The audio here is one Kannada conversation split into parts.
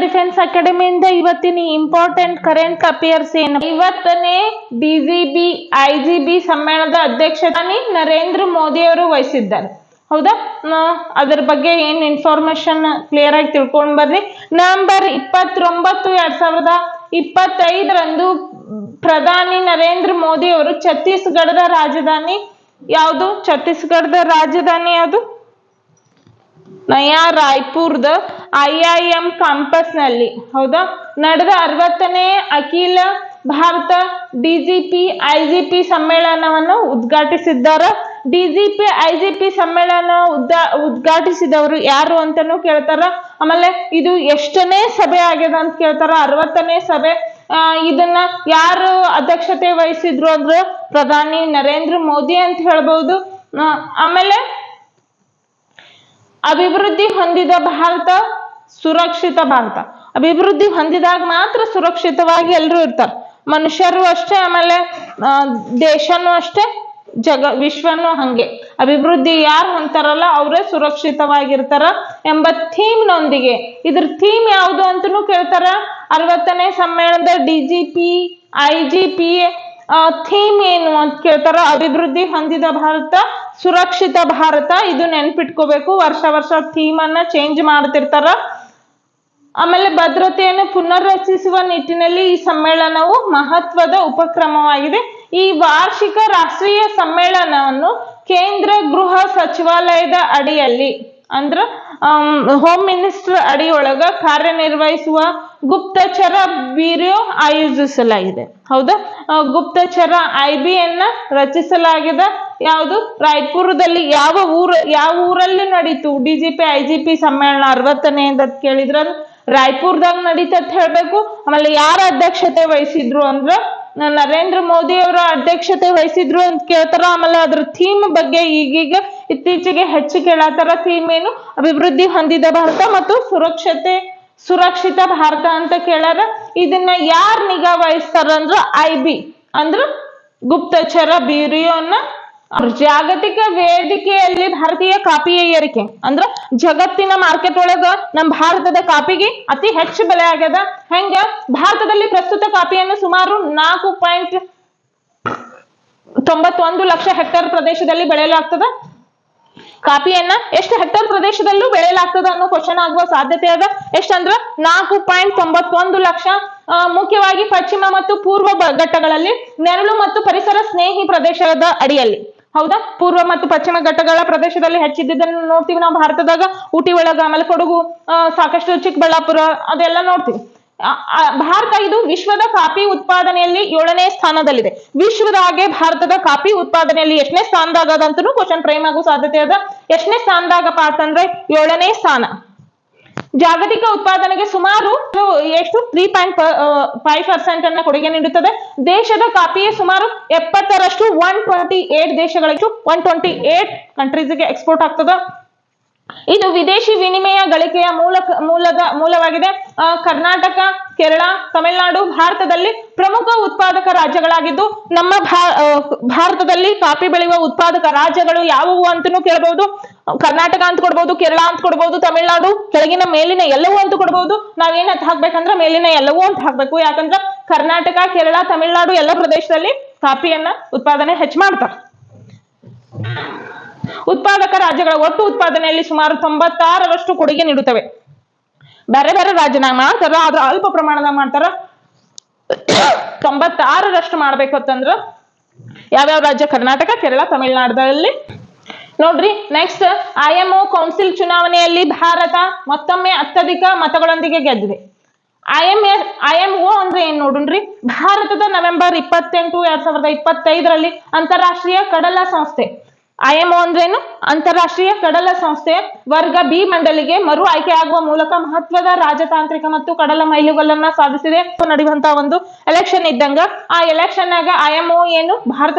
ಡಿಫೆನ್ಸ್ ಅಕಾಡೆಮಿಯಿಂದ ಇವತ್ತಿನ ಇಂಪಾರ್ಟೆಂಟ್ ಕರೆಂಟ್ ಅಫೇರ್ಸ್ ಏನು? ಇವತ್ತನೇ ಡಿಜಿಬಿ ಐಜಿಬಿ ಸಮ್ಮೇಳನದ ಅಧ್ಯಕ್ಷತೆ ನರೇಂದ್ರ ಮೋದಿ ಅವರು ವಹಿಸಿದ್ದಾರೆ. ಹೌದಾ? ಅದ್ರ ಬಗ್ಗೆ ಏನ್ ಇನ್ಫಾರ್ಮೇಶನ್ ಕ್ಲಿಯರ್ ಆಗಿ ತಿಳ್ಕೊಂಡ್ ಬರ್ರಿ. ನವೆಂಬರ್ 29, 2025 ಪ್ರಧಾನಿ ನರೇಂದ್ರ ಮೋದಿ ಅವರು ಛತ್ತೀಸ್ಗಢದ ರಾಜಧಾನಿ ಯಾವುದು? ಛತ್ತೀಸ್ಗಢದ ರಾಜಧಾನಿ ಯಾವುದು? ನಯಾ ರಾಯ್ಪುರದ IIM ಕ್ಯಾಂಪಸ್ ನಲ್ಲಿ ಹೌದಾ ನಡೆದ 60ನೇ ಅಖಿಲ ಭಾರತ ಡಿಜಿಪಿ ಐಜಿಪಿ ಸಮ್ಮೇಳನವನ್ನು ಉದ್ಘಾಟಿಸಿದ್ದಾರೆ. ಡಿಜಿಪಿ ಐಜಿಪಿ ಸಮ್ಮೇಳನ ಉದ್ಘಾಟಿಸಿದವರು ಯಾರು ಅಂತಾನು ಕೇಳ್ತಾರ. ಆಮೇಲೆ ಇದು ಎಷ್ಟನೇ ಸಭೆ ಆಗ್ಯದ ಅಂತ ಕೇಳ್ತಾರ. 60ನೇ ಸಭೆ. ಇದನ್ನ ಯಾರು ಅಧ್ಯಕ್ಷತೆ ವಹಿಸಿದ್ರು ಅಂದ್ರೆ ಪ್ರಧಾನಿ ನರೇಂದ್ರ ಮೋದಿ ಅಂತ ಹೇಳ್ಬಹುದು. ಆಮೇಲೆ ಅಭಿವೃದ್ಧಿ ಹೊಂದಿದ ಭಾರತ, ಸುರಕ್ಷಿತ ಭಾರತ. ಅಭಿವೃದ್ಧಿ ಹೊಂದಿದಾಗ ಮಾತ್ರ ಸುರಕ್ಷಿತವಾಗಿ ಎಲ್ಲರೂ ಇರ್ತಾರೆ, ಮನುಷ್ಯರು ಅಷ್ಟೇ, ಆಮೇಲೆ ದೇಶನೂ ಅಷ್ಟೇ, ವಿಶ್ವನೂ ಹಂಗೆ. ಅಭಿವೃದ್ಧಿ ಯಾರು ಹೊಂತಾರಲ್ಲ ಅವರೇ ಸುರಕ್ಷಿತವಾಗಿರ್ತಾರ ಎಂಬ ಥೀಮ್ ನೊಂದಿಗೆ. ಇದ್ರ ಥೀಮ್ ಯಾವುದು ಅಂತನೂ ಕೇಳ್ತಾರ. 60ನೇ ಸಮ್ಮೇಳನದ DGP IGP ಥೀಮ್ ಏನು ಅಂತ ಕೇಳ್ತಾರ. ಅಭಿವೃದ್ಧಿ ಹೊಂದಿದ ಭಾರತ, ಸುರಕ್ಷಿತ ಭಾರತ. ಇದು ನೆನ್ಪಿಟ್ಕೋಬೇಕು. ವರ್ಷ ಥೀಮ್ ಅನ್ನ ಚೇಂಜ್ ಮಾಡ್ತಿರ್ತಾರ. ಆಮೇಲೆ ಭದ್ರತೆಯನ್ನು ಪುನರ್ರಚಿಸುವ ನಿಟ್ಟಿನಲ್ಲಿ ಈ ಸಮ್ಮೇಳನವು ಮಹತ್ವದ ಉಪಕ್ರಮವಾಗಿದೆ. ಈ ವಾರ್ಷಿಕ ರಾಷ್ಟ್ರೀಯ ಸಮ್ಮೇಳನವನ್ನು ಕೇಂದ್ರ ಗೃಹ ಸಚಿವಾಲಯದ ಅಡಿಯಲ್ಲಿ ಅಂದ್ರ ಹೋಮ್ ಮಿನಿಸ್ಟರ್ ಅಡಿಯೊಳಗ ಕಾರ್ಯನಿರ್ವಹಿಸುವ ಗುಪ್ತಚರ ಬ್ಯೂರೋ ಆಯೋಜಿಸಲಾಗಿದೆ. ಹೌದಾ? ಗುಪ್ತಚರ IB ಯನ್ನ ರಚಿಸಲಾಗಿದೆ. ಯಾವುದು? ರಾಯ್ಪುರದಲ್ಲಿ. ಯಾವ ಊರಲ್ಲಿ ನಡೀತು DGP IGP ಸಮ್ಮೇಳನ 60ನೇ ಅಂತ ಕೇಳಿದ್ರ ರಾಯ್ಪುರದಾಗ ನಡೀತಂತ ಹೇಳ್ಬೇಕು. ಆಮೇಲೆ ಯಾರ ಅಧ್ಯಕ್ಷತೆ ವಹಿಸಿದ್ರು ಅಂದ್ರ ನರೇಂದ್ರ ಮೋದಿ ಅವರ ಅಧ್ಯಕ್ಷತೆ ವಹಿಸಿದ್ರು ಅಂತ ಕೇಳ್ತಾರ. ಆಮೇಲೆ ಅದ್ರ ಥೀಮ್ ಬಗ್ಗೆ ಈಗೀಗ ಇತ್ತೀಚೆಗೆ ಹೆಚ್ಚು ಕೇಳತ್ತಾರ. ಥೀಮ್ ಏನು? ಅಭಿವೃದ್ಧಿ ಹೊಂದಿದ ಭಾರತ ಮತ್ತು ಸುರಕ್ಷಿತ ಭಾರತ ಅಂತ ಕೇಳಾರ. ಇದನ್ನ ಯಾರ್ ನಿಗಾ ವಹಿಸ್ತಾರ ಅಂದ್ರ IB ಅಂದ್ರ ಗುಪ್ತಚರ ಬ್ಯೂರೋನ. ಜಾಗತಿಕ ವೇದಿಕೆಯಲ್ಲಿ ಭಾರತೀಯ ಕಾಫಿಯ ಏರಿಕೆ ಅಂದ್ರ ಜಗತ್ತಿನ ಮಾರ್ಕೆಟ್ ಒಳಗ ನಮ್ಮ ಭಾರತದ ಕಾಫಿಗೆ ಅತಿ ಹೆಚ್ಚು ಬೆಲೆ ಆಗ್ಯದ. ಹೆಂಗ? ಭಾರತದಲ್ಲಿ ಪ್ರಸ್ತುತ ಕಾಫಿಯನ್ನು ಸುಮಾರು 4.91 ಲಕ್ಷ ಹೆಕ್ಟೇರ್ ಪ್ರದೇಶದಲ್ಲಿ ಬೆಳೆಯಲಾಗ್ತದ. ಕಾಫಿಯನ್ನ ಎಷ್ಟು ಹೆಕ್ಟೇರ್ ಪ್ರದೇಶದಲ್ಲೂ ಬೆಳೆಯಲಾಗ್ತದ ಅನ್ನೋ ಕ್ವಶನ್ ಆಗುವ ಸಾಧ್ಯತೆ ಅದ. ಎಷ್ಟಂದ್ರ 4.91 ಲಕ್ಷ. ಮುಖ್ಯವಾಗಿ ಪಶ್ಚಿಮ ಮತ್ತು ಪೂರ್ವ ಘಟ್ಟಗಳಲ್ಲಿ, ನೆರಳು ಮತ್ತು ಪರಿಸರ ಸ್ನೇಹಿ ಪ್ರದೇಶದ ಅಡಿಯಲ್ಲಿ. ಹೌದಾ? ಪೂರ್ವ ಮತ್ತು ಪಶ್ಚಿಮ ಘಟ್ಟಗಳ ಪ್ರದೇಶದಲ್ಲಿ ಹೆಚ್ಚಿದ್ದನ್ನು ನೋಡ್ತೀವಿ ನಾವು ಭಾರತದಾಗ. ಊಟಿ ಒಳಗ, ಆಮೇಲೆ ಕೊಡಗು, ಸಾಕಷ್ಟು ಚಿಕ್ಕಬಳ್ಳಾಪುರ ಅದೆಲ್ಲ ನೋಡ್ತೀವಿ. ಭಾರತ ಇದು ವಿಶ್ವದ ಕಾಫಿ ಉತ್ಪಾದನೆಯಲ್ಲಿ 7ನೇ ಸ್ಥಾನದಲ್ಲಿದೆ. ವಿಶ್ವದಾಗೆ ಭಾರತದ ಕಾಫಿ ಉತ್ಪಾದನೆಯಲ್ಲಿ ಎಷ್ಟನೇ ಸ್ಥಾನದಾಗ ಅಂತನೂ ಕ್ವಶನ್ ಫ್ರೇಮ್ ಆಗೋ ಸಾಧ್ಯತೆ ಅದ. ಎಷ್ಟನೇ ಸ್ಥಾನದಾಗಪ್ಪ ಅಂತಂದ್ರೆ 7ನೇ ಸ್ಥಾನ. ಜಾಗತಿಕ ಉತ್ಪಾದನೆಗೆ ಸುಮಾರು ಎಷ್ಟು 3.5% ಅನ್ನ ಕೊಡುಗೆ ನೀಡುತ್ತದೆ. ದೇಶದ ಕಾಫಿಯ ಸುಮಾರು 70% 128 ದೇಶಗಳಿಗೆ 128 ಕಂಟ್ರೀಸ್ಗೆ ಎಕ್ಸ್ಪೋರ್ಟ್ ಆಗ್ತದ. ಇದು ವಿದೇಶಿ ವಿನಿಮಯ ಗಳಿಕೆಯ ಮೂಲವಾಗಿದೆ. ಕರ್ನಾಟಕ, ಕೇರಳ, ತಮಿಳುನಾಡು ಭಾರತದಲ್ಲಿ ಪ್ರಮುಖ ಉತ್ಪಾದಕ ರಾಜ್ಯಗಳಾಗಿದ್ದು, ನಮ್ಮ ಭಾರತದಲ್ಲಿ ಕಾಫಿ ಬೆಳೆಯುವ ಉತ್ಪಾದಕ ರಾಜ್ಯಗಳು ಯಾವುವು ಅಂತನೂ ಕೇಳಬಹುದು. ಕರ್ನಾಟಕ ಅಂತ ಕೊಡ್ಬೋದು, ಕೇರಳ ಅಂತ ಕೊಡ್ಬೋದು, ತಮಿಳುನಾಡು, ಕೆಳಗಿನ ಮೇಲಿನ ಎಲ್ಲವೂ ಅಂತ ಕೊಡ್ಬೋದು. ನಾವೇನ್ ಅಂತ ಹಾಕ್ಬೇಕಂದ್ರೆ ಮೇಲಿನ ಎಲ್ಲವೂ ಅಂತ ಹಾಕ್ಬೇಕು. ಯಾಕಂದ್ರೆ ಕರ್ನಾಟಕ, ಕೇರಳ, ತಮಿಳುನಾಡು ಎಲ್ಲ ಪ್ರದೇಶದಲ್ಲಿ ಕಾಫಿಯನ್ನ ಉತ್ಪಾದನೆ ಹೆಚ್ಚು ಮಾಡ್ತಾರೆ. ಉತ್ಪಾದಕ ರಾಜ್ಯಗಳ ಒಟ್ಟು ಉತ್ಪಾದನೆಯಲ್ಲಿ ಸುಮಾರು 96% ಕೊಡುಗೆ ನೀಡುತ್ತವೆ. ಬೇರೆ ಬೇರೆ ರಾಜ್ಯನಾಗ ಮಾಡ್ತಾರ, ಆದ್ರೆ ಅಲ್ಪ ಪ್ರಮಾಣದಾಗ ಮಾಡ್ತಾರ. 96% ಮಾಡ್ಬೇಕು ಅಂತಂದ್ರ ಯಾವ್ಯಾವ ರಾಜ್ಯ? ಕರ್ನಾಟಕ, ಕೇರಳ, ತಮಿಳುನಾಡಲ್ಲಿ. ನೋಡ್ರಿ ನೆಕ್ಸ್ಟ್, IMO ಕೌನ್ಸಿಲ್ ಚುನಾವಣೆಯಲ್ಲಿ ಭಾರತ ಮತ್ತೊಮ್ಮೆ ಅತ್ಯಧಿಕ ಮತಗಳೊಂದಿಗೆ ಗೆದ್ದಿದೆ. IMO ಅಂದ್ರೆ ಏನ್ ನೋಡ್ರಿ? ಭಾರತದ ನವೆಂಬರ್ 28, 2025 ಅಂತಾರಾಷ್ಟ್ರೀಯ ಕಡಲ ಸಂಸ್ಥೆ. IMO ಅಂದ್ರೇನು? ಅಂತಾರಾಷ್ಟ್ರೀಯ ಕಡಲ ಸಂಸ್ಥೆ ವರ್ಗ B ಮಂಡಳಿಗೆ ಮರು ಆಯ್ಕೆಯಾಗುವ ಮೂಲಕ ಮಹತ್ವದ ರಾಜತಾಂತ್ರಿಕ ಮತ್ತು ಕಡಲ ಮೈಲುಗಲ್ಲನ್ನ ಸಾಧಿಸಿದೆ. ನಡೆಯುವಂತ ಒಂದು ಎಲೆಕ್ಷನ್ ಇದ್ದಂಗ. ಆ ಎಲೆಕ್ಷನ್ ನಾಗ IMO ಏನು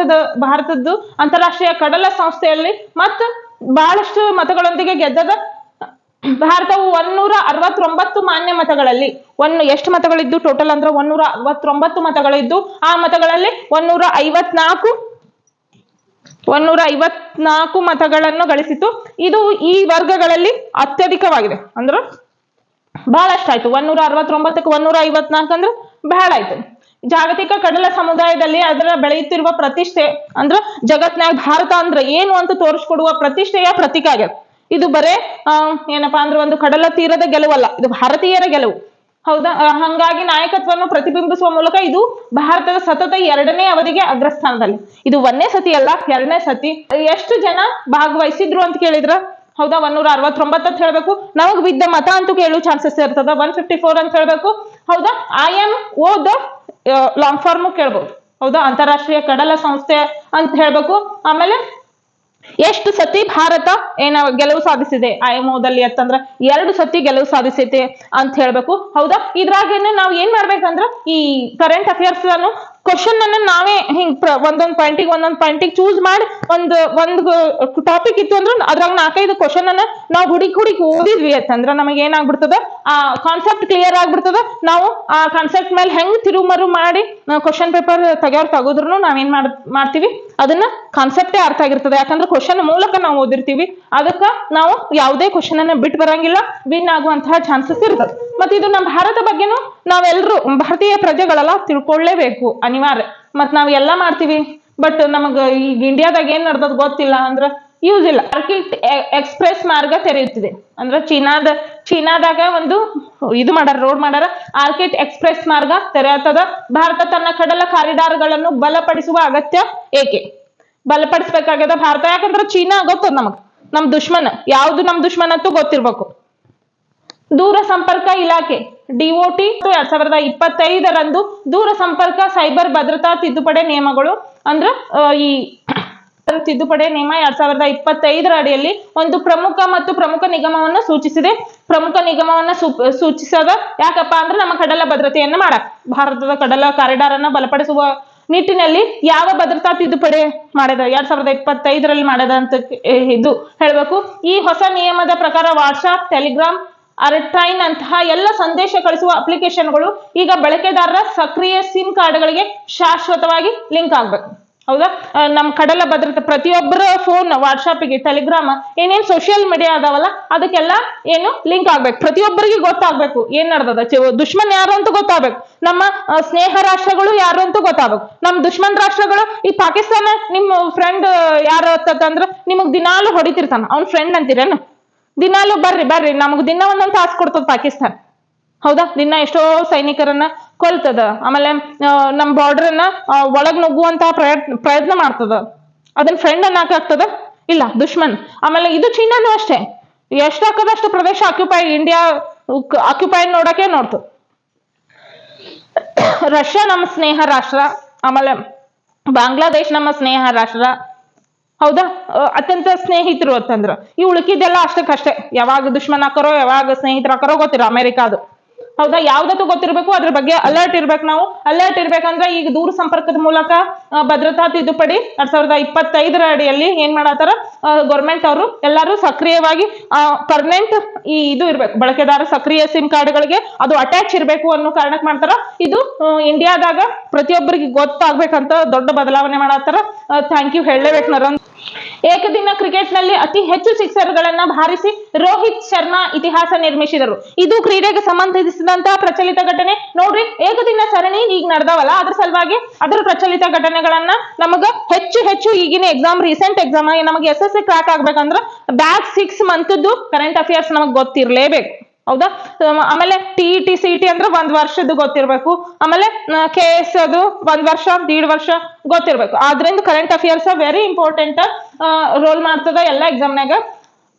ಭಾರತದ್ದು ಅಂತಾರಾಷ್ಟ್ರೀಯ ಕಡಲ ಸಂಸ್ಥೆಯಲ್ಲಿ ಮತ್ತು ಬಹಳಷ್ಟು ಮತಗಳೊಂದಿಗೆ ಗೆದ್ದದ. ಭಾರತವು 169 ಮಾನ್ಯ ಮತಗಳಲ್ಲಿ ಎಷ್ಟು ಮತಗಳಿದ್ದು ಟೋಟಲ್ ಅಂದ್ರೆ 169 ಮತಗಳಿದ್ದು, ಆ ಮತಗಳಲ್ಲಿ 154 ಮತಗಳನ್ನು ಗಳಿಸಿತು. ಇದು ಈ ವರ್ಗಗಳಲ್ಲಿ ಅತ್ಯಧಿಕವಾಗಿದೆ. ಅಂದ್ರೆ ಬಹಳಷ್ಟು ಆಯ್ತು. 169ಕ್ಕೆ 154 ಅಂದ್ರೆ ಬಹಳ ಆಯ್ತು. ಜಾಗತಿಕ ಕಡಲ ಸಮುದಾಯದಲ್ಲಿ ಅದರ ಬೆಳೆಯುತ್ತಿರುವ ಪ್ರತಿಷ್ಠೆ ಅಂದ್ರ ಜಗತ್ನಾಗ ಭಾರತ ಅಂದ್ರೆ ಏನು ಅಂತ ತೋರಿಸ್ಕೊಡುವ ಪ್ರತಿಷ್ಠೆಯ ಪ್ರತೀಕ ಆಗ್ಯದ. ಇದು ಬರೇ ಏನಪ್ಪಾ ಅಂದ್ರೆ ಒಂದು ಕಡಲ ತೀರದ ಗೆಲುವಲ್ಲ, ಇದು ಭಾರತೀಯರ ಗೆಲುವು. ಹೌದಾ? ಹಂಗಾಗಿ ನಾಯಕತ್ವವನ್ನು ಪ್ರತಿಬಿಂಬಿಸುವ ಮೂಲಕ ಇದು ಭಾರತದ ಸತತ 2ನೇ ಅವಧಿಗೆ ಅಗ್ರಸ್ಥಾನದಲ್ಲಿ. ಇದು 1ನೇ ಸತಿ ಅಲ್ಲ, 2ನೇ ಸತಿ. ಎಷ್ಟು ಜನ ಭಾಗವಹಿಸಿದ್ರು ಅಂತ ಕೇಳಿದ್ರ, ಹೌದಾ, 169 ಅಂತ ಹೇಳ್ಬೇಕು. ನಮಗ್ ಬಿದ್ದ ಮತ ಅಂತೂ ಕೇಳು ಚಾನ್ಸಸ್ ಇರ್ತದ. 154 ಅಂತ ಹೇಳ್ಬೇಕು. ಹೌದಾ, IMO ದ ಲಾಂಗ್ ಫಾರ್ಮ್ ಕೇಳ್ಬಹುದು. ಹೌದಾ, ಅಂತಾರಾಷ್ಟ್ರೀಯ ಕಡಲ ಸಂಸ್ಥೆ ಅಂತ ಹೇಳ್ಬೇಕು. ಆಮೇಲೆ ಎಷ್ಟು ಸತಿ ಭಾರತ ಗೆಲುವು ಸಾಧಿಸಿದೆ IMOದಲ್ಲಿ ಅಂತಂದ್ರ 2 ಸತಿ ಗೆಲುವು ಸಾಧಿಸೈತೆ ಅಂತ ಹೇಳ್ಬೇಕು. ಹೌದಾ, ಇದ್ರಾಗೇನೆ ನಾವ್ ಏನ್ ಮಾಡ್ಬೇಕಂದ್ರ ಈ ಕರೆಂಟ್ ಅಫೇರ್ಸ್ ಅನ್ನು ಕ್ವಶನ್ ಅನ್ನ ನಾವೇ ಹಿಂಗ್ ಒಂದೊಂದ್ ಪಾಯಿಂಟಿಗೆ ಚೂಸ್ ಮಾಡಿ ಒಂದ್ ಟಾಪಿಕ್ ಇತ್ತು ಅಂದ್ರೆ ಅದ್ರಾಗ 4-5 ಕ್ವಶನ್ ಅನ್ನ ನಾವು ಹುಡುಕಿ ಓದಿದ್ವಿ ಅಂತಂದ್ರ ನಮಗೆ ಏನಾಗ್ಬಿಡ್ತದ, ಆ ಕಾನ್ಸೆಪ್ಟ್ ಕ್ಲಿಯರ್ ಆಗ್ಬಿಡ್ತದ. ನಾವು ಆ ಕಾನ್ಸೆಪ್ಟ್ ಮೇಲೆ ಹೆಂಗ್ ತಿರುಮರು ಮಾಡಿ ಕ್ವಶನ್ ಪೇಪರ್ ತೆಗೆದ್ರು ನಾವೇನ್ ಮಾಡ್ತೀವಿ, ಅದನ್ನ ಕಾನ್ಸೆಪ್ಟೇ ಅರ್ಥ ಆಗಿರ್ತದೆ. ಯಾಕಂದ್ರೆ ಕ್ವಶನ್ ಮೂಲಕ ನಾವು ಓದಿರ್ತೀವಿ. ಅದಕ್ಕ ನಾವು ಯಾವುದೇ ಕ್ವಶನ್ ಅನ್ನ ಬಿಟ್ಟು ಬರಂಗಿಲ್ಲ, ವಿನ್ ಆಗುವಂತಹ ಚಾನ್ಸಸ್ ಇರ್ತದೆ. ಮತ್ತೆ ಇದು ನಮ್ಮ ಭಾರತ ಬಗ್ಗೆನೂ ನಾವೆಲ್ಲರೂ ಭಾರತೀಯ ಪ್ರಜೆಗಳೆಲ್ಲ ತಿಳ್ಕೊಳ್ಳೇಬೇಕು, ಅನಿವಾರ್ಯ. ಮತ್ ನಾವ್ ಎಲ್ಲ ಮಾಡ್ತೀವಿ, ಬಟ್ ನಮಗ ಈಗ ಇಂಡಿಯಾದಾಗ ಏನ್ ನಡ್ದದ್ ಗೊತ್ತಿಲ್ಲ ಅಂದ್ರ ಯೂಸ್ ಇಲ್ಲ. ಆರ್ಕಿಟ್ ಎಕ್ಸ್ಪ್ರೆಸ್ ಮಾರ್ಗ ತೆರೆಯುತ್ತಿದೆ ಅಂದ್ರೆ ಚೀನಾದಾಗ ಒಂದು ಇದು ಮಾಡ್ಯಾರ, ರೋಡ್ ಮಾಡ್ಯಾರ. ಆರ್ಕಿಟ್ ಎಕ್ಸ್ಪ್ರೆಸ್ ಮಾರ್ಗ ತೆರೆಯುತ್ತದ. ಭಾರತ ತನ್ನ ಕಡಲ ಕಾರಿಡಾರ್ಗಳನ್ನು ಬಲಪಡಿಸುವ ಅಗತ್ಯ ಏಕೆ? ಬಲಪಡಿಸ್ಬೇಕಾಗ್ಯದ ಭಾರತ. ಯಾಕಂದ್ರೆ ಚೀನಾ ಗೊತ್ತದ ನಮಗ್, ನಮ್ ದುಶ್ಮನ್. ಯಾವ್ದು ನಮ್ ದುಶ್ಮನ್ ಅಂತೂ ಗೊತ್ತಿರ್ಬೇಕು. ದೂರ ಸಂಪರ್ಕ ಇಲಾಖೆ DOT 2025ರಂದು ದೂರ ಸಂಪರ್ಕ ಸೈಬರ್ ಭದ್ರತಾ ತಿದ್ದುಪಡಿ ನಿಯಮಗಳು ಅಂದ್ರ ಈ ತಿದ್ದುಪಡಿ ನಿಯಮ 2025ರ ಅಡಿಯಲ್ಲಿ ಒಂದು ಪ್ರಮುಖ ನಿಗಮವನ್ನು ಸೂಚಿಸಿದೆ. ಪ್ರಮುಖ ನಿಗಮವನ್ನ ಸೂಚಿಸದ ಯಾಕಪ್ಪ ಅಂದ್ರೆ ನಮ್ಮ ಕಡಲ ಭದ್ರತೆಯನ್ನ ಮಾಡಕ್, ಭಾರತದ ಕಡಲ ಕಾರಿಡಾರ್ ಅನ್ನ ಬಲಪಡಿಸುವ ನಿಟ್ಟಿನಲ್ಲಿ ಯಾವ ಭದ್ರತಾ ತಿದ್ದುಪಡಿ ಮಾಡಿದ 2025ರಲ್ಲಿ ಮಾಡದ ಅಂತ ಇದು ಹೇಳ್ಬೇಕು. ಈ ಹೊಸ ನಿಯಮದ ಪ್ರಕಾರ ವಾಟ್ಸ್ಆಪ್, ಟೆಲಿಗ್ರಾಮ್, ಅರ್ಟೈನ್ ಅಂತಹ ಎಲ್ಲ ಸಂದೇಶ ಕಳಿಸುವ ಅಪ್ಲಿಕೇಶನ್ಗಳು ಈಗ ಬಳಕೆದಾರರ ಸಕ್ರಿಯ ಸಿಮ್ ಕಾರ್ಡ್ಗಳಿಗೆ ಶಾಶ್ವತವಾಗಿ ಲಿಂಕ್ ಆಗ್ಬೇಕು. ಹೌದಾ, ನಮ್ ಕಡಲ ಭದ್ರತೆ ಪ್ರತಿಯೊಬ್ಬರ ಫೋನ್, ವಾಟ್ಸ್ಆಪ್ಗೆ, ಟೆಲಿಗ್ರಾಮ್, ಏನೇನ್ ಸೋಷಿಯಲ್ ಮೀಡಿಯಾ ಅದಾವಲ್ಲ ಅದಕ್ಕೆಲ್ಲ ಏನು ಲಿಂಕ್ ಆಗ್ಬೇಕು. ಪ್ರತಿಯೊಬ್ಬರಿಗೆ ಗೊತ್ತಾಗ್ಬೇಕು ಏನ್ ನಡೆದದ, ದುಶ್ಮನ್ ಯಾರು ಅಂತ ಗೊತ್ತಾಗ್ಬೇಕು. ನಮ್ಮ ಸ್ನೇಹ ರಾಷ್ಟ್ರಗಳು ಯಾರು ಅಂತ ಗೊತ್ತಾಗ್ಬೇಕು. ನಮ್ ದುಶ್ಮನ್ ರಾಷ್ಟ್ರಗಳು ಈ ಪಾಕಿಸ್ತಾನ ನಿಮ್ ಫ್ರೆಂಡ್ ಯಾರು ಅಂತಂದ್ರ ನಿಮಗ್ ದಿನಾಲು ಹೊಡಿತಿರ್ತಾನ, ಅವ್ನ್ ಫ್ರೆಂಡ್ ಅಂತೀರೇನು? ದಿನಾಲು ಬರ್ರಿ ನಮಗ್ ದಿನ ಒಂದೊಂದು ತಾಸು ಕೊಡ್ತದ ಪಾಕಿಸ್ತಾನ. ಹೌದಾ, ದಿನ ಎಷ್ಟೋ ಸೈನಿಕರನ್ನ ಕೊಲ್ತದ. ಆಮೇಲೆ ನಮ್ ಬಾರ್ಡರ್ ಅನ್ನ ಒಳಗ್ ನುಗ್ಗುವಂತಹ ಪ್ರಯತ್ನ ಮಾಡ್ತದ. ಅದನ್ನ ಫ್ರೆಂಡ್ ಅನ್ನಕ್ ಆಗ್ತದ? ಇಲ್ಲ, ದುಶ್ಮನ್. ಆಮೇಲೆ ಇದು ಚೀನಾನು ಅಷ್ಟೇ, ಎಷ್ಟಾಕದ ಅಷ್ಟು ಪ್ರದೇಶ ಇಂಡಿಯಾ ಆಕ್ಯುಪೈಡ್ ನೋಡಕ್ಕೆ ನೋಡ್ತು. ರಷ್ಯಾ ನಮ್ಮ ಸ್ನೇಹ ರಾಷ್ಟ್ರ, ಆಮೇಲೆ ಬಾಂಗ್ಲಾದೇಶ್ ನಮ್ಮ ಸ್ನೇಹ ರಾಷ್ಟ್ರ. ಹೌದಾ, ಅತ್ಯಂತ ಸ್ನೇಹಿತರು ಅಂತಂದ್ರ ಈ ಉಳುಕಿದೆಲ್ಲ ಅಷ್ಟಕ್ಕಷ್ಟೇ. ಯಾವಾಗ ದುಶ್ಮನ್ ಹಾಕರೋ ಯಾವಾಗ ಸ್ನೇಹಿತರು ಹಾಕರೋ ಗೊತ್ತಿರ ಅಮೆರಿಕಾದು. ಹೌದಾ, ಯಾವ್ದತ್ತು ಗೊತ್ತಿರ್ಬೇಕು, ಅದ್ರ ಬಗ್ಗೆ ಅಲರ್ಟ್ ಇರ್ಬೇಕು. ನಾವು ಅಲರ್ಟ್ ಇರ್ಬೇಕಂದ್ರೆ ಈಗ ದೂರ ಸಂಪರ್ಕದ ಮೂಲಕ ಭದ್ರತಾ ತಿದ್ದುಪಡಿ 2025ರ ಅಡಿಯಲ್ಲಿ ಏನ್ ಮಾಡತ್ತಾರ ಗೌರ್ಮೆಂಟ್ ಅವರು ಎಲ್ಲರೂ ಸಕ್ರಿಯವಾಗಿ ಪರ್ಮನೆಂಟ್ ಇದು ಇರ್ಬೇಕು, ಬಳಕೆದಾರ ಸಕ್ರಿಯ ಸಿಮ್ ಕಾರ್ಡ್ಗಳಿಗೆ ಅದು ಅಟ್ಯಾಚ್ ಇರ್ಬೇಕು ಅನ್ನೋ ಕಾರಣಕ್ಕೆ ಮಾಡ್ತಾರ. ಇದು ಇಂಡಿಯಾದಾಗ ಪ್ರತಿಯೊಬ್ಬರಿಗೆ ಗೊತ್ತಾಗ್ಬೇಕಂತ ದೊಡ್ಡ ಬದಲಾವಣೆ ಮಾಡತ್ತಾರ. ಥ್ಯಾಂಕ್ ಯು ಹೇಳಲೇಬೇಕು ನರನ್. ಏಕದಿನ ಕ್ರಿಕೆಟ್ ನಲ್ಲಿ ಅತಿ ಹೆಚ್ಚು ಸಿಕ್ಸರ್ ಗಳನ್ನ ಬಾರಿಸಿ ರೋಹಿತ್ ಶರ್ಮಾ ಇತಿಹಾಸ ನಿರ್ಮಿಸಿದರು. ಇದು ಕ್ರೀಡೆಗೆ ಸಂಬಂಧಿಸಿದಂತಹ ಪ್ರಚಲಿತ ಘಟನೆ ನೋಡ್ರಿ. ಏಕದಿನ ಸರಣಿ ಈಗ ನಡೆದವಲ್ಲ, ಅದ್ರ ಸಲುವಾಗಿ ಅದರ ಪ್ರಚಲಿತ ಘಟನೆಗಳನ್ನ ನಮಗ ಹೆಚ್ಚು ಈಗಿನ ರೀಸೆಂಟ್ ಎಕ್ಸಾಮ್ ನಮಗೆ SSC ಕ್ರಾಕ್ ಆಗ್ಬೇಕಂದ್ರ ಬ್ಯಾಕ್ 6 ಮಂತ್ದು ಕರೆಂಟ್ ಅಫೇರ್ಸ್ ನಮಗ್ ಗೊತ್ತಿರ್ಲೇಬೇಕು. ಹೌದಾ, ಆಮೇಲೆ TET CET ಅಂದ್ರೆ 1 ವರ್ಷದ್ದು ಗೊತ್ತಿರ್ಬೇಕು. ಆಮೇಲೆ KS ಅದು 1 ವರ್ಷ 1.5 ವರ್ಷ ಗೊತ್ತಿರ್ಬೇಕು. ಆದ್ರಿಂದ current affairs very important role ಮಾಡ್ತದ ಎಲ್ಲ ಎಕ್ಸಾಮ್ನಾಗ.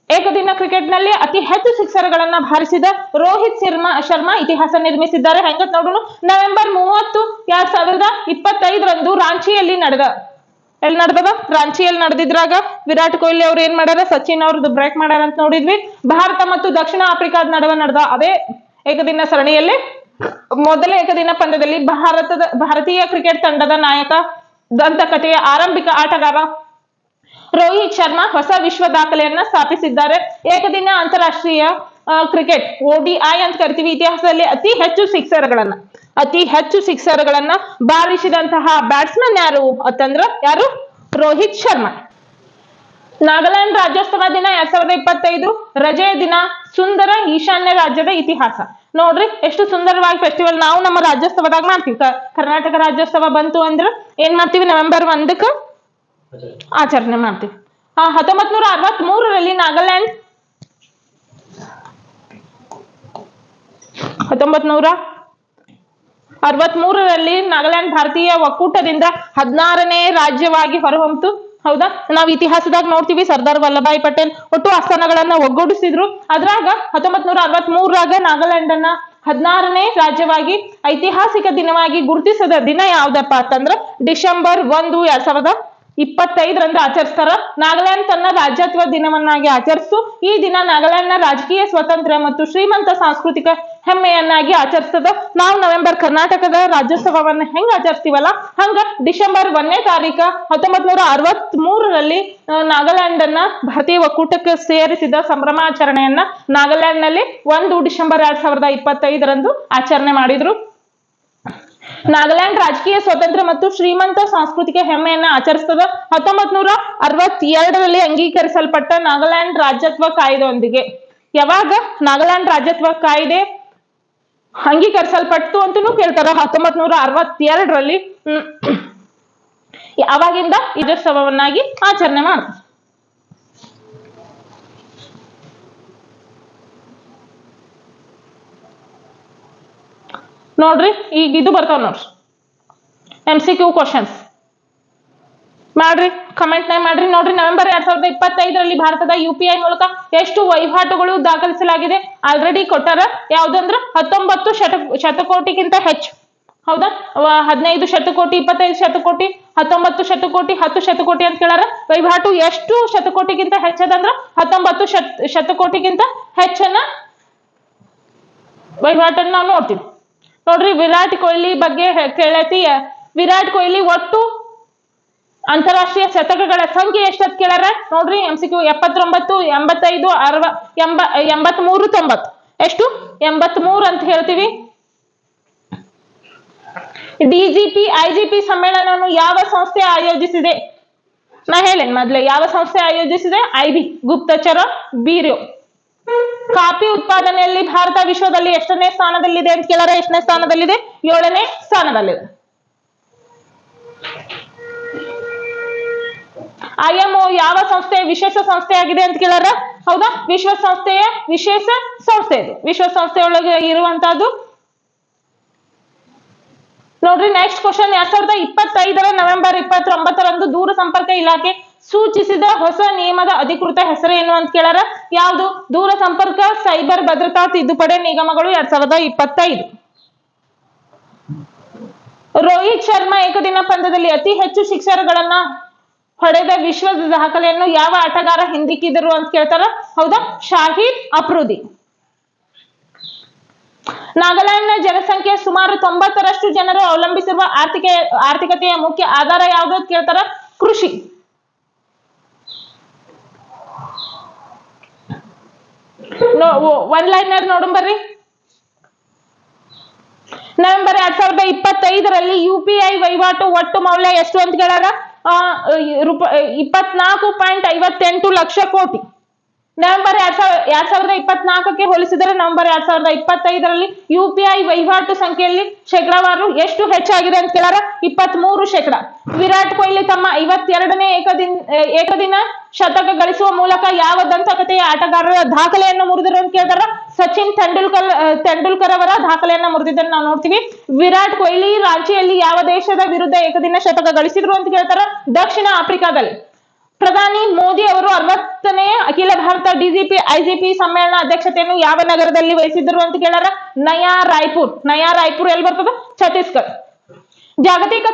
ಏಕದಿನ ಕ್ರಿಕೆಟ್ ನಲ್ಲಿ ಅತಿ ಹೆಚ್ಚು ಸಿಕ್ಸರ್ ಗಳನ್ನ ಬಾರಿಸಿದ ರೋಹಿತ್ ಶರ್ಮಾ ಇತಿಹಾಸ ನಿರ್ಮಿಸಿದ್ದಾರೆ. ಹೆಂಗತ್ ನೋಡೋಣ. ನವೆಂಬರ್ 30, 2025ರಂದು ರಾಂಚಿಯಲ್ಲಿ ನಡೆದದ. ರಾಂಚಿಯಲ್ಲಿ ನಡೆದಿದ್ರಾಗ ವಿರಾಟ್ ಕೊಹ್ಲಿ ಅವ್ರು ಏನ್ ಮಾಡ್ಯಾರ, ಸಚಿನ್ ಅವ್ರದ್ದು ಬ್ರೇಕ್ ಮಾಡ್ಯಾರ ಅಂತ ನೋಡಿದ್ವಿ. ಭಾರತ ಮತ್ತು ದಕ್ಷಿಣ ಆಫ್ರಿಕಾದ ನಡುವೆ ನಡೆದ ಅದೇ ಏಕದಿನ ಸರಣಿಯಲ್ಲಿ ಮೊದಲ ಏಕದಿನ ಪಂದ್ಯದಲ್ಲಿ ಭಾರತೀಯ ಕ್ರಿಕೆಟ್ ತಂಡದ ನಾಯಕ ದಂತಕಥೆಯ ಆರಂಭಿಕ ಆಟಗಾರ ರೋಹಿತ್ ಶರ್ಮಾ ಹೊಸ ವಿಶ್ವ ದಾಖಲೆಯನ್ನ ಸ್ಥಾಪಿಸಿದ್ದಾರೆ. ಏಕದಿನ ಅಂತಾರಾಷ್ಟ್ರೀಯ ಕ್ರಿಕೆಟ್ ODI ಅಂತ ಕರಿತೀವಿ. ಇತಿಹಾಸದಲ್ಲಿ ಅತಿ ಹೆಚ್ಚು ಸಿಕ್ಸರ್ ಗಳನ್ನ ಬಾರಿಸಿದಂತಹ ಬ್ಯಾಟ್ಸ್ಮನ್ ಯಾರು ಅಂತಂದ್ರ ರೋಹಿತ್ ಶರ್ಮಾ. ನಾಗಾಲ್ಯಾಂಡ್ ರಾಜ್ಯೋತ್ಸವ ದಿನ 2025 ರಜೆಯ ದಿನ ಸುಂದರ ಈಶಾನ್ಯ ರಾಜ್ಯದ ಇತಿಹಾಸ. ನೋಡ್ರಿ ಎಷ್ಟು ಸುಂದರವಾಗಿ ಫೆಸ್ಟಿವಲ್ ನಾವು ನಮ್ಮ ರಾಜ್ಯೋತ್ಸವದಾಗ ಮಾಡ್ತೀವಿ. ಕರ್ನಾಟಕ ರಾಜ್ಯೋತ್ಸವ ಬಂತು ಅಂದ್ರೆ ಏನ್ ಮಾಡ್ತೀವಿ, ನವೆಂಬರ್ 1 ಆಚರಣೆ ಮಾಡ್ತೀವಿ. 1963ರಲ್ಲಿ ನಾಗಾಲ್ಯಾಂಡ್ 1963ರಲ್ಲಿ ನಾಗಾಲ್ಯಾಂಡ್ ಭಾರತೀಯ ಒಕ್ಕೂಟದಿಂದ 16ನೇ ರಾಜ್ಯವಾಗಿ ಹೊರಹೊಮ್ಮಿತು. ಹೌದಾ, ನಾವು ಇತಿಹಾಸದಾಗ ನೋಡ್ತೀವಿ ಸರ್ದಾರ್ ವಲ್ಲಭಾಯ್ ಪಟೇಲ್ ಒಟ್ಟು ಆಸ್ಥಾನಗಳನ್ನ ಒಗ್ಗೂಡಿಸಿದ್ರು. ಅದ್ರಾಗ 1963ರಾಗ ನಾಗಾಲ್ಯಾಂಡ್ ಅನ್ನ 16ನೇ ರಾಜ್ಯವಾಗಿ ಐತಿಹಾಸಿಕ ದಿನವಾಗಿ ಗುರುತಿಸಿದ ದಿನ ಯಾವ್ದಪ್ಪ ಅಂತಂದ್ರ ಡಿಸೆಂಬರ್ 1, 2025ರಂದು ಆಚರಿಸ್ತಾರ. ನಾಗಾಲ್ಯಾಂಡ್ ತನ್ನ ರಾಜ್ಯತ್ವ ದಿನವನ್ನಾಗಿ ಆಚರಿಸ್ತು. ಈ ದಿನ ನಾಗಾಲ್ಯಾಂಡ್ನ ರಾಜಕೀಯ ಸ್ವಾತಂತ್ರ್ಯ ಮತ್ತು ಶ್ರೀಮಂತ ಸಾಂಸ್ಕೃತಿಕ ಹೆಮ್ಮೆಯನ್ನಾಗಿ ಆಚರಿಸ್ತದ. ನಾವು ನವೆಂಬರ್ ಕರ್ನಾಟಕದ ರಾಜ್ಯೋತ್ಸವವನ್ನ ಹೆಂಗ್ ಆಚರಿಸ್ತೀವಲ್ಲ ಹಂಗ ಡಿಸೆಂಬರ್ 1ನೇ ತಾರೀಕು 1963ರಲ್ಲಿ ನಾಗಾಲ್ಯಾಂಡ್ ಅನ್ನ ಭಾರತೀಯ ಒಕ್ಕೂಟಕ್ಕೆ ಸೇರಿಸಿದ ಸಂಭ್ರಮಾಚರಣೆಯನ್ನ ನಾಗಾಲ್ಯಾಂಡ್ ನಲ್ಲಿ 1 ಡಿಸೆಂಬರ್ 2025ರಂದು ಆಚರಣೆ ಮಾಡಿದ್ರು. ನಾಗಾಲ್ಯಾಂಡ್ ರಾಜಕೀಯ ಸ್ವಾತಂತ್ರ್ಯ ಮತ್ತು ಶ್ರೀಮಂತ ಸಾಂಸ್ಕೃತಿಕ ಹೆಮ್ಮೆಯನ್ನ ಆಚರಿಸ್ತದ. 1962ರಲ್ಲಿ ಅಂಗೀಕರಿಸಲ್ಪಟ್ಟ ನಾಗಾಲ್ಯಾಂಡ್ ರಾಜ್ಯತ್ವ ಕಾಯ್ದೆಯೊಂದಿಗೆ. ಯಾವಾಗ ನಾಗಾಲ್ಯಾಂಡ್ ರಾಜ್ಯತ್ವ ಕಾಯ್ದೆ ಅಂಗೀಕರಿಸಲ್ಪಟ್ಟು ಅಂತನೂ ಕೇಳ್ತಾರ. 1962ರಲ್ಲಿ ಅವಾಗಿಂದ ರಾಜ್ಯೋತ್ಸವವನ್ನಾಗಿ ಆಚರಣೆ ಮಾಡ್ತಾರೆ. ನೋಡ್ರಿ ಈಗ ಇದು ಬರ್ತಾವ ನೋಡ್ರಿ MCQ ಕ್ವಶನ್ಸ್ ಮಾಡ್ರಿ, ಕಮೆಂಟ್ ಮಾಡ್ರಿ. ನೋಡ್ರಿ, ನವೆಂಬರ್ 2025ರಲ್ಲಿ ಭಾರತದ UPI ಮೂಲಕ ಎಷ್ಟು ವಹಿವಾಟುಗಳು ದಾಖಲಿಸಲಾಗಿದೆ ಆಲ್ರೆಡಿ ಕೊಟ್ಟಾರ. ಯಾವ್ದಂದ್ರ 19 ಶತಕೋಟಿಗಿಂತ ಹೆಚ್ಚು. ಹೌದಾ, 15 ಶತಕೋಟಿ, 25 ಶತಕೋಟಿ, 19 ಶತಕೋಟಿ, 10 ಶತಕೋಟಿ ಅಂತ ಕೇಳಾರ. ವಹಿವಾಟು ಎಷ್ಟು ಶತಕೋಟಿಗಿಂತ ಹೆಚ್ಚದಂದ್ರ 19 ಶತಕೋಟಿಗಿಂತ ಹೆಚ್ಚನ್ನ ವಹಿವಾಟನ್ನ ನಾವು ನೋಡ್ತೀವಿ. ನೋಡ್ರಿ, ವಿರಾಟ್ ಕೊಹ್ಲಿ ಬಗ್ಗೆ ಕೇಳತಿ. ವಿರಾಟ್ ಕೊಹ್ಲಿ ಒಟ್ಟು ಅಂತಾರಾಷ್ಟ್ರೀಯ ಶತಕಗಳ ಸಂಖ್ಯೆ ಎಷ್ಟಂತ ಕೇಳಾರ. ನೋಡ್ರಿ MCQ 79, 85, 83, 90. ಎಷ್ಟು? 83 ಅಂತ ಹೇಳ್ತೀವಿ. DGP IGP ಸಮ್ಮೇಳನವನ್ನು ಯಾವ ಸಂಸ್ಥೆ ಆಯೋಜಿಸಿದೆ? ನಾ ಹೇಳೇನ್ ಮೊದ್ಲೆ ಯಾವ ಸಂಸ್ಥೆ ಆಯೋಜಿಸಿದೆ? IB ಗುಪ್ತಚರ ಬ್ಯೂರೋ. ಕಾಫಿ ಉತ್ಪಾದನೆಯಲ್ಲಿ ಭಾರತ ವಿಶ್ವದಲ್ಲಿ ಎಷ್ಟನೇ ಸ್ಥಾನದಲ್ಲಿದೆ ಅಂತ ಕೇಳಾರ. ಎಷ್ಟನೇ ಸ್ಥಾನದಲ್ಲಿದೆ? 7ನೇ ಸ್ಥಾನದಲ್ಲಿದೆ. IMO ಯಾವ ಸಂಸ್ಥೆಯ ವಿಶೇಷ ಸಂಸ್ಥೆ ಆಗಿದೆ ಅಂತ ಕೇಳಾರ. ಹೌದಾ, ವಿಶ್ವಸಂಸ್ಥೆಯ ವಿಶೇಷ ಸಂಸ್ಥೆ ಇದು. ವಿಶ್ವಸಂಸ್ಥೆಯೊಳಗೆ ಇರುವಂತಹದ್ದು. ನೋಡ್ರಿ, ನೆಕ್ಸ್ಟ್ ಕ್ವಶನ್. 2025ರ ನವೆಂಬರ್ 29ರಂದು ದೂರ ಸಂಪರ್ಕ ಇಲಾಖೆ ಸೂಚಿಸಿದ ಹೊಸ ನಿಯಮದ ಅಧಿಕೃತ ಹೆಸರೇನು ಅಂತ ಕೇಳಾರ. ಯಾವುದು? ದೂರ ಸಂಪರ್ಕ ಸೈಬರ್ ಭದ್ರತಾ ತಿದ್ದುಪಡಿ ನಿಗಮಗಳು 2025. ರೋಹಿತ್ ಶರ್ಮಾ ಏಕದಿನ ಪಂದ್ಯದಲ್ಲಿ ಅತಿ ಹೆಚ್ಚು ಸಿಕ್ಸರ್ಗಳನ್ನ ಹೊಡೆದ ವಿಶ್ವದ ದಾಖಲೆಯನ್ನು ಯಾವ ಆಟಗಾರ ಹಿಂದಿಕ್ಕಿದರು ಅಂತ ಕೇಳ್ತಾರ. ಹೌದಾ, ಶಾಹಿದ್ ಅಫ್ರಿದಿ. ನಾಗಾಲ್ಯಾಂಡ್ನ ಜನಸಂಖ್ಯೆ ಸುಮಾರು 90ರಷ್ಟು ಜನರು ಅವಲಂಬಿಸಿರುವ ಆರ್ಥಿಕತೆಯ ಮುಖ್ಯ ಆಧಾರ ಯಾವುದು ಅಂತ ಕೇಳ್ತಾರ. ಕೃಷಿ. ಒನ್ ಲೈನರ್ ನೋಡೋಣ ಬರ್ರಿ. ನವೆಂಬರ್ 2025ರಲ್ಲಿ UPI ವಹಿವಾಟು ಒಟ್ಟು ಮೌಲ್ಯ ಎಷ್ಟು ಅಂತ ಕೇಳಾರ. 24.58 ಲಕ್ಷ ಕೋಟಿ. ನವೆಂಬರ್ 2024ಕ್ಕೆ ಹೋಲಿಸಿದರೆ ನವೆಂಬರ್ 2025ರಲ್ಲಿ UPI ವಹಿವಾಟು ಸಂಖ್ಯೆಯಲ್ಲಿ ಶೇಕಡಾವಾರು ಎಷ್ಟು ಹೆಚ್ಚಾಗಿದೆ ಅಂತ ಕೇಳಾರ. 23%. ವಿರಾಟ್ ಕೊಹ್ಲಿ ತಮ್ಮ 52ನೇ ಏಕದಿನ ಶತಕ ಗಳಿಸುವ ಮೂಲಕ ಯಾವ ದಂತಕಥೆಯ ಆಟಗಾರರ ದಾಖಲೆಯನ್ನು ಮುರಿದರು ಅಂತ ಕೇಳ್ತಾರ. ಸಚಿನ್ ತೆಂಡೂಲ್ಕರ್ ಅವರ ದಾಖಲೆಯನ್ನ ಮುರಿದಿದ್ದನ್ನು ನಾವು ನೋಡ್ತೀವಿ. ವಿರಾಟ್ ಕೊಹ್ಲಿ ರಾಂಚಿಯಲ್ಲಿ ಯಾವ ದೇಶದ ವಿರುದ್ಧ ಏಕದಿನ ಶತಕ ಗಳಿಸಿದ್ರು ಅಂತ ಕೇಳ್ತಾರ. ದಕ್ಷಿಣ ಆಫ್ರಿಕಾದಲ್ಲಿ. ಪ್ರಧಾನಿ ಮೋದಿ ಅವರು 60ನೇ ಅಖಿಲ ಭಾರತ DGP IGP ಸಮ್ಮೇಳನ ಅಧ್ಯಕ್ಷತೆಯನ್ನು ಯಾವ ನಗರದಲ್ಲಿ ವಹಿಸಿದ್ರು ಅಂತ ಕೇಳಾರ. ನಯಾ ರಾಯ್ಪುರ್. ಎಲ್ಲಿ ಬರ್ತದ? ಛತ್ತೀಸ್ಗಢ. ಜಾಗತಿಕ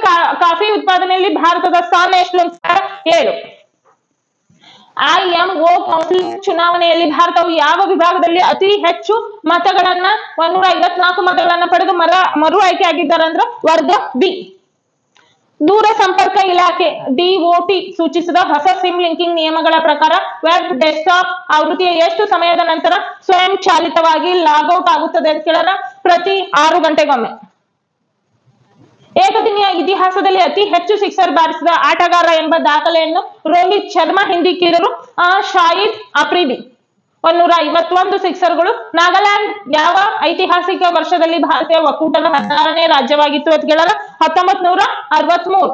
ಕಾಫಿ ಉತ್ಪಾದನೆಯಲ್ಲಿ ಭಾರತದ ಸ್ಥಾನ ಎಷ್ಟು ಅಂತ 7. IMO ಕೌನ್ಸಿಲ್ ಚುನಾವಣೆಯಲ್ಲಿ ಭಾರತವು ಯಾವ ವಿಭಾಗದಲ್ಲಿ ಅತಿ ಹೆಚ್ಚು ಮತಗಳನ್ನ 154 ಮತಗಳನ್ನ ಪಡೆದು ಮರು ಆಯ್ಕೆ ಆಗಿದ್ದಾರೆ ಅಂದ್ರ ವರ್ಗ B. ದೂರ ಸಂಪರ್ಕ ಇಲಾಖೆ DOT ಸೂಚಿಸಿದ ಹೊಸ ಸಿಮ್ ಲಿಂಕಿಂಗ್ ನಿಯಮಗಳ ಪ್ರಕಾರ ವೆಬ್ ಡೆಸ್ಕ್ಟಾಪ್ ಆವೃತ್ತಿಯ ಎಷ್ಟು ಸಮಯದ ನಂತರ ಸ್ವಯಂ ಚಾಲಿತವಾಗಿ ಲಾಗೌಟ್ ಆಗುತ್ತದೆ ಅಂತ ಕೇಳಾರ. ಪ್ರತಿ 6 ಗಂಟೆಗೊಮ್ಮೆ. ಏಕದಿನ ಇತಿಹಾಸದಲ್ಲಿ ಅತಿ ಹೆಚ್ಚು ಸಿಕ್ಸರ್ ಬಾರಿಸಿದ ಆಟಗಾರ ಎಂಬ ದಾಖಲೆಯನ್ನು ರೋಹಿತ್ ಶರ್ಮಾ ಹಿಂದಿಕ್ಕಿದರು. ಶಾಹಿದ್ ಅಫ್ರಿದಿ. 151 ಸಿಕ್ಸರ್ಗಳು. ನಾಗಾಲ್ಯಾಂಡ್ ಯಾವ ಐತಿಹಾಸಿಕ ವರ್ಷದಲ್ಲಿ ಭಾರತೀಯ ಒಕ್ಕೂಟದ 16ನೇ ರಾಜ್ಯವಾಗಿತ್ತು ಅಂತ ಕೇಳಲ್ಲ, 1963.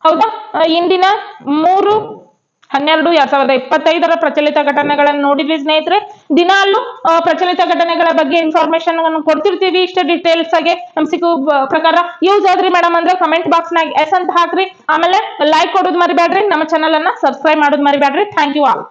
ಹೌದಾ? ಇಂದಿನ 3/12/2025 ಪ್ರಚಲಿತ ಘಟನೆಗಳನ್ನು ನೋಡಿದ್ವಿ ಸ್ನೇಹಿತರೆ. ದಿನಾಲು ಪ್ರಚಲಿತ ಘಟನೆಗಳ ಬಗ್ಗೆ ಇನ್ಫಾರ್ಮೇಶನ್ ಕೊಡ್ತಿರ್ತೀವಿ ಇಷ್ಟ ಡೀಟೇಲ್ಸ್ ಆಗಿ MCQ ಪ್ರಕಾರ. ಯೂಸ್ ಆದ್ರಿ ಮೇಡಮ್ ಅಂದ್ರೆ ಕಮೆಂಟ್ ಬಾಕ್ಸ್ ನಾಗ ಎಸ್ ಅಂತ ಹಾಕ್ರಿ. ಆಮೇಲೆ ಲೈಕ್ ಕೊಡೋದು ಮರಿಬೇಡ್ರಿ, ನಮ್ಮ ಚಾನಲ್ ಅನ್ನ ಸಬ್ಸ್ಕ್ರೈಬ್ ಮಾಡೋದು ಮರಿಬೇಡ್ರಿ. Thank you all.